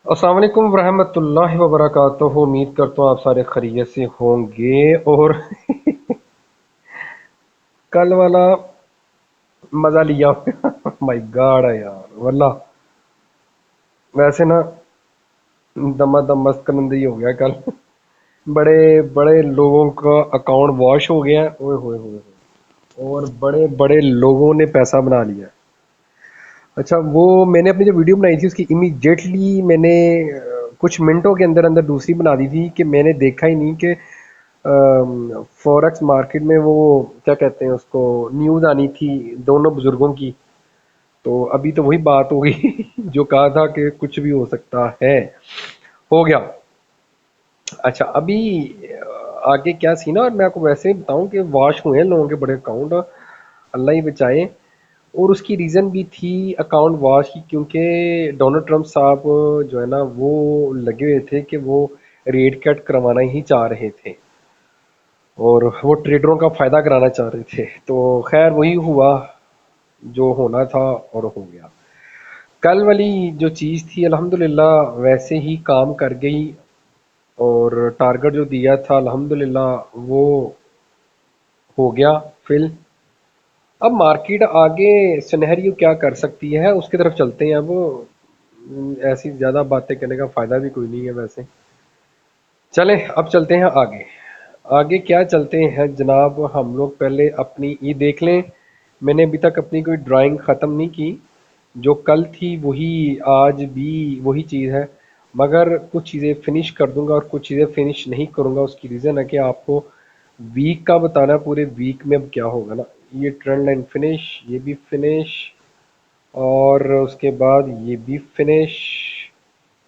अस्सलाम वालेकुम रहमतुल्लाहि व बरकातुहू। उम्मीद करता हूँ आप सारे खैरियत से होंगे। और कल वाला मजा लिया। माय गॉड है यार, वल्ला वैसे ना दमा दम मस्त कलंदरी हो गया कल। बड़े बड़े लोगों का अकाउंट वॉश हो गया, ओए होए होए होए। और बड़े बड़े लोगों ने पैसा बना लिया। अच्छा, वो मैंने अपनी जो वीडियो बनाई थी उसकी इमीडिएटली मैंने कुछ मिनटों के अंदर अंदर दूसरी बना दी थी कि मैंने देखा ही नहीं कि फॉरेक्स मार्केट में वो क्या कहते हैं उसको, न्यूज़ आनी थी दोनों बुजुर्गों की। तो अभी तो वही बात हो गई जो कहा था कि कुछ भी हो सकता है, हो गया। अच्छा, अभी आगे क्या सीन है, और मैं आपको वैसे ही बताऊं कि वॉश हुए हैं लोगों के बड़े अकाउंट, अल्लाह ही बचाए। और उसकी रीज़न भी थी अकाउंट वॉश की, क्योंकि डोनाल्ड ट्रंप साहब जो है ना वो लगे हुए थे कि वो रेट कट करवाना ही चाह रहे थे और वो ट्रेडरों का फ़ायदा कराना चाह रहे थे। तो खैर वही हुआ जो होना था और हो गया। कल वाली जो चीज़ थी अल्हम्दुलिल्लाह वैसे ही काम कर गई, और टारगेट जो दिया था अल्हम्दुलिल्लाह वो हो गया फिल। अब मार्केट आगे सिनेरियो क्या कर सकती है उसकी तरफ चलते हैं। अब ऐसी ज़्यादा बातें करने का फ़ायदा भी कोई नहीं है वैसे। चलें अब चलते हैं आगे। आगे क्या चलते हैं जनाब, हम लोग पहले अपनी ये देख लें। मैंने अभी तक अपनी कोई ड्राइंग ख़त्म नहीं की। जो कल थी वही आज भी वही चीज़ है, मगर कुछ चीज़ें फिनिश कर दूंगा और कुछ चीज़ें फिनिश नहीं करूंगा। उसकी रीज़न है कि आपको वीक का बताना है, पूरे वीक में अब क्या होगा ना। ये ट्रेंड लाइन फिनिश, ये भी फिनिश, और उसके बाद ये भी फिनिश।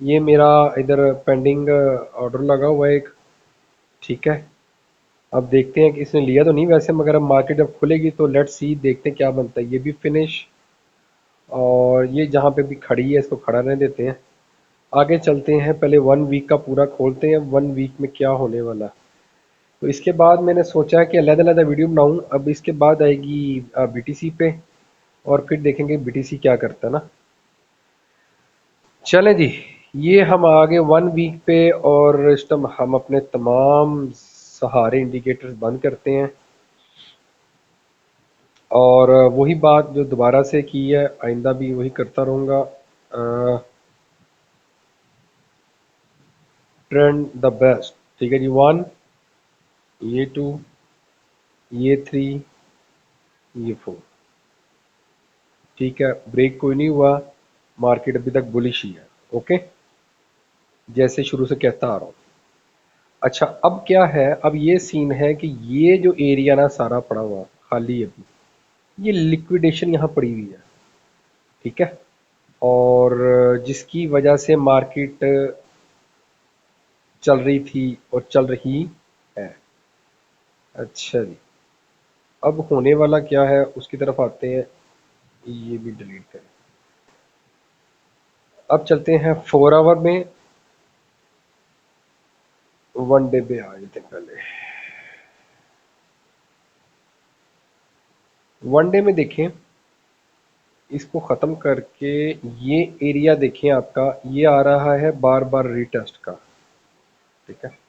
ये मेरा इधर पेंडिंग ऑर्डर लगा हुआ है एक, ठीक है। अब देखते हैं कि इसने लिया तो नहीं वैसे, मगर अब मार्केट जब खुलेगी तो लेट्स सी, देखते हैं क्या बनता है। ये भी फिनिश, और ये जहाँ पे भी खड़ी है इसको खड़ा रहने देते हैं। आगे चलते हैं, पहले वन वीक का पूरा खोलते हैं, वन वीक में क्या होने वाला है। तो इसके बाद मैंने सोचा कि अलग-अलग वीडियो बनाऊं। अब इसके बाद आएगी बीटीसी पे, और फिर देखेंगे बीटीसी क्या करता है ना। चलें जी, ये हम आ गए वन वीक पे, और इस टाइम हम अपने तमाम सहारे इंडिकेटर्स बंद करते हैं। और वही बात जो दोबारा से की है आइंदा भी वही करता रहूँगा। ट्रेंड द बेस्ट, ठीक है जी। वन, ये टू, ये थ्री, ये फोर, ठीक है। ब्रेक कोई नहीं हुआ, मार्केट अभी तक बुलिश ही है। ओके, जैसे शुरू से कहता आ रहा हूँ। अच्छा, अब क्या है, अब ये सीन है कि ये जो एरिया ना सारा पड़ा हुआ खाली अभी, ये लिक्विडेशन यहाँ पड़ी हुई है, ठीक है। और जिसकी वजह से मार्केट चल रही थी और चल रही है। अच्छा जी, अब होने वाला क्या है उसकी तरफ आते हैं। ये भी डिलीट करें। अब चलते हैं 4 आवर में, वन डे पे आ जाते हैं पहले। वन डे में देखें, इसको ख़त्म करके ये एरिया देखें, आपका ये आ रहा है बार बार रीटेस्ट का, ठीक है।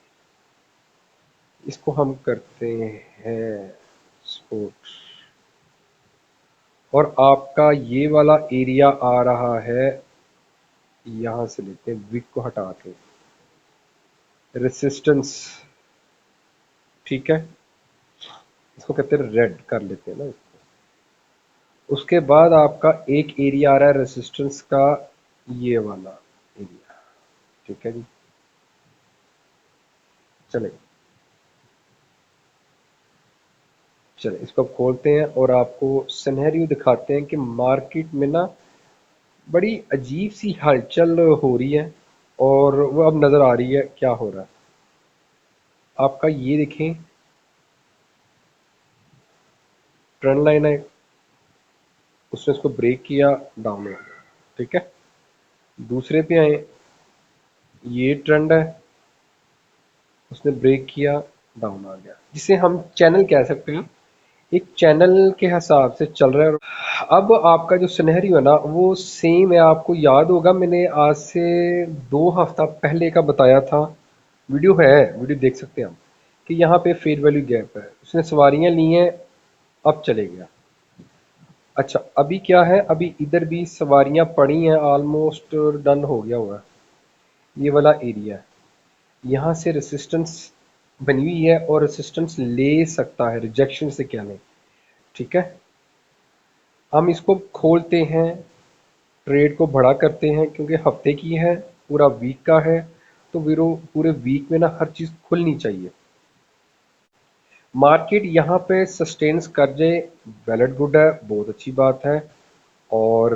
इसको हम करते हैं स्पोर्ट्स, और आपका ये वाला एरिया आ रहा है, यहाँ से लेते हैं विक को हटा के रेसिस्टेंस, ठीक है। इसको कहते हैं रेड कर लेते हैं ना इसको। उसके बाद आपका एक एरिया आ रहा है रेसिस्टेंस का, ये वाला एरिया, ठीक है जी। चले चले इसको अब खोलते हैं और आपको सिनेरियो दिखाते हैं कि मार्केट में ना बड़ी अजीब सी हलचल हो रही है, और वो अब नज़र आ रही है क्या हो रहा है। आपका ये देखें, ट्रेंड लाइन है, उसने इसको ब्रेक किया, डाउन हो गया, ठीक है। दूसरे पे आए, ये ट्रेंड है, उसने ब्रेक किया, डाउन आ गया, जिसे हम चैनल कह सकते हैं। एक चैनल के हिसाब से चल रहा है। अब आपका जो सिनेरियो है ना वो सेम है, आपको याद होगा मैंने आज से 2 हफ्ता पहले का बताया था। वीडियो है, वीडियो देख सकते हैं हम, कि यहाँ पे फेयर वैल्यू गैप है, उसने सवारियां ली हैं, अब चले गया। अच्छा अभी क्या है, अभी इधर भी सवारियां पड़ी हैं, ऑलमोस्ट डन हो गया हुआ है ये वाला एरिया है। यहाँ से रेसिस्टेंस बनी हुई है और रेसिस्टेंस ले सकता है, रिजेक्शन से क्या लें। ठीक है, हम इसको खोलते हैं, ट्रेड को बड़ा करते हैं क्योंकि हफ्ते की है, पूरा वीक का है, तो पूरे वीक में ना हर चीज़ खुलनी चाहिए। मार्केट यहाँ पे सस्टेन्स कर जाए, वैलिड गुड है, बहुत अच्छी बात है, और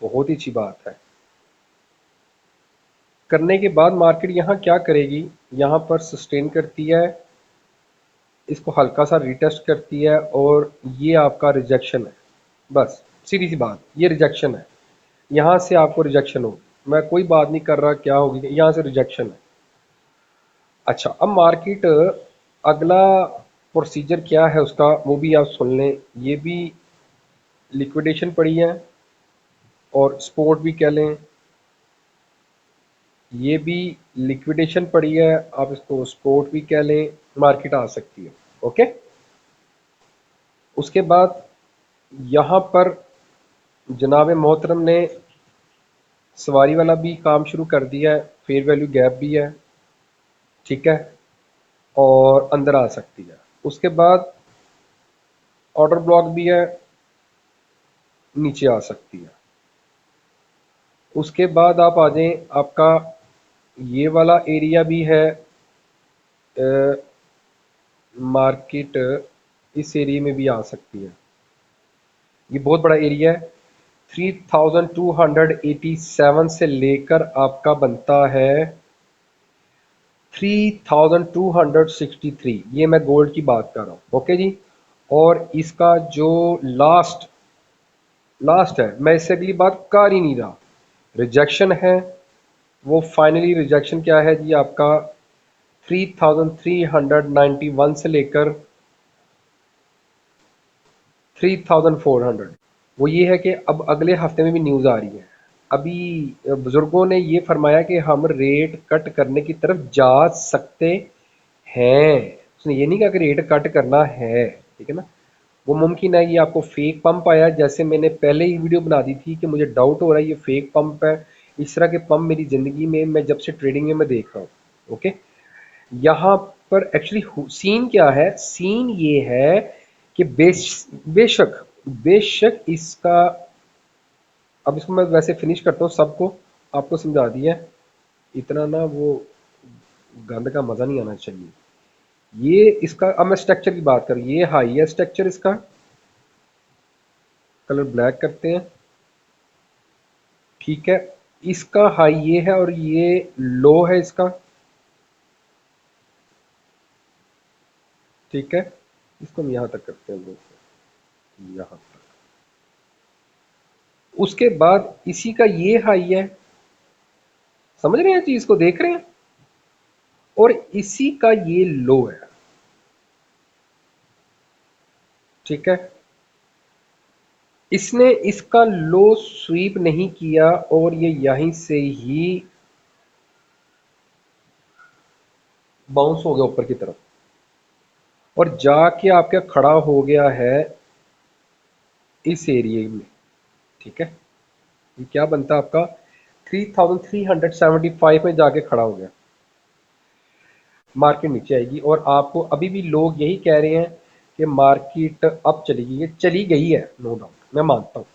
बहुत ही अच्छी बात है। करने के बाद मार्केट यहाँ क्या करेगी, यहाँ पर सस्टेन करती है, इसको हल्का सा रिटेस्ट करती है, और ये आपका रिजेक्शन है। बस सीधी सी बात, ये रिजेक्शन है, यहाँ से आपको रिजेक्शन होगी। मैं कोई बात नहीं कर रहा क्या होगी, यहाँ से रिजेक्शन है। अच्छा अब मार्केट अगला प्रोसीजर क्या है उसका वो भी आप सुन लें। ये भी लिक्विडेशन पड़ी है और स्पोर्ट भी कह लें, ये भी लिक्विडेशन पड़ी है, आप इसको स्पोर्ट भी कह लें, मार्केट आ सकती है। ओके, उसके बाद यहाँ पर जनाब मोहतरम ने सवारी वाला भी काम शुरू कर दिया है, फेयर वैल्यू गैप भी है, ठीक है, और अंदर आ सकती है। उसके बाद ऑर्डर ब्लॉक भी है, नीचे आ सकती है। उसके बाद आप आ जाएं, आपका ये वाला एरिया भी है, मार्केट इस एरिया में भी आ सकती है। ये बहुत बड़ा एरिया है, 3287 से लेकर आपका बनता है 3263, ये मैं गोल्ड की बात कर रहा हूँ। ओके जी, और इसका जो लास्ट लास्ट है, मैं इससे अगली बात कर ही नहीं रहा, रिजेक्शन है। वो फाइनली रिजेक्शन क्या है जी, आपका 3391 से लेकर 3400। वो ये है कि अब अगले हफ्ते में भी न्यूज़ आ रही है। अभी बुजुर्गों ने ये फरमाया कि हम रेट कट करने की तरफ जा सकते हैं, उसने ये नहीं कहा कि रेट कट करना है, ठीक है ना। वो मुमकिन है ये आपको फेक पंप आया, जैसे मैंने पहले ही वीडियो बना दी थी कि मुझे डाउट हो रहा है ये फेक पंप है। इस तरह के पंप मेरी ज़िंदगी में मैं जब से ट्रेडिंग में मैं देख रहा हूँ। ओके, यहाँ पर एक्चुअली सीन क्या है, सीन ये है कि बेशक बेशक इसका, अब इसको मैं वैसे फिनिश करता हूँ, सबको आपको समझा दिया है, इतना ना वो गंद का मज़ा नहीं आना चाहिए। ये इसका, अब मैं स्ट्रक्चर की बात करूँ, ये हाई है स्ट्रक्चर, इसका कलर ब्लैक करते हैं, ठीक है। इसका हाई ये है और ये लो है इसका, ठीक है। इसको हम यहां तक करते हैं दोस्तों, यहां तक। उसके बाद इसी का ये हाई है, समझ रहे हैं चीज को, देख रहे हैं, और इसी का ये लो है, ठीक है। इसने इसका लो स्वीप नहीं किया और ये यहीं से ही बाउंस हो गया ऊपर की तरफ, और जाके आपका खड़ा हो गया है इस एरिया में, ठीक है। ये क्या बनता है आपका 3375 में जाके खड़ा हो गया, मार्केट नीचे आएगी। और आपको अभी भी लोग यही कह रहे हैं कि मार्केट अब चलेगी, ये चली गई है, नो डाउट, मैं मानता हूँ।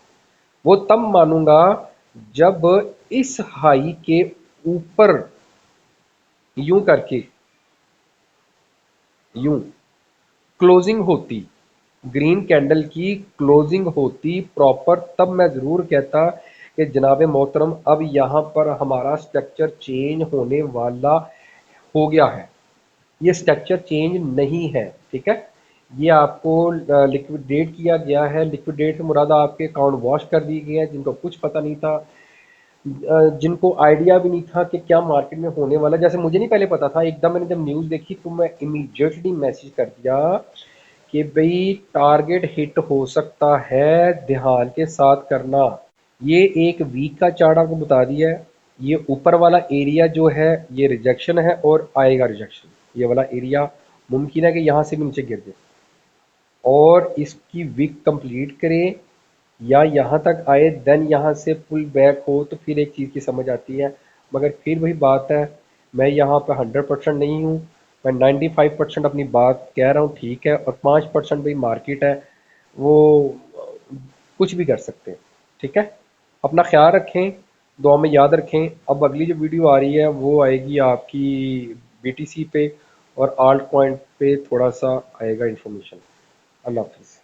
वो तब मानूंगा जब इस हाई के ऊपर यूं करके, यूं क्लोजिंग होती, ग्रीन कैंडल की क्लोजिंग होती प्रॉपर, तब मैं ज़रूर कहता कि जनाब मोहतरम अब यहाँ पर हमारा स्ट्रक्चर चेंज होने वाला हो गया है। ये स्ट्रक्चर चेंज नहीं है, ठीक है। ये आपको लिक्विडेट किया गया है, लिक्विडेट से मुराद आपके अकाउंट वॉश कर दिए गए हैं, जिनको कुछ पता नहीं था, जिनको आइडिया भी नहीं था कि क्या मार्केट में होने वाला। जैसे मुझे नहीं पहले पता था, एकदम मैंने जब न्यूज़ देखी तो मैं इमीडिएटली मैसेज कर दिया कि भाई टारगेट हिट हो सकता है, ध्यान के साथ करना। ये एक वीक का चार्ट आपको बता दिया है। ये ऊपर वाला एरिया जो है ये रिजेक्शन है और आएगा रिजेक्शन। ये वाला एरिया मुमकिन है कि यहाँ से भी नीचे गिर जाए और इसकी वीक कंप्लीट करे या यहाँ तक आए, देन यहाँ से पुल बैक हो तो फिर एक चीज़ की समझ आती है। मगर फिर वही बात है, मैं यहाँ पे 100% नहीं हूँ, मैं 95% अपनी बात कह रहा हूँ, ठीक है। और 5% भाई मार्केट है, वो कुछ भी कर सकते हैं, ठीक है। अपना ख्याल रखें, दुआ में याद रखें। अब अगली जो वीडियो आ रही है वो आएगी आपकी BTC पे और आल्ट कॉइन पे थोड़ा सा आएगा इन्फॉर्मेशन। अल्लाह हाफिज़।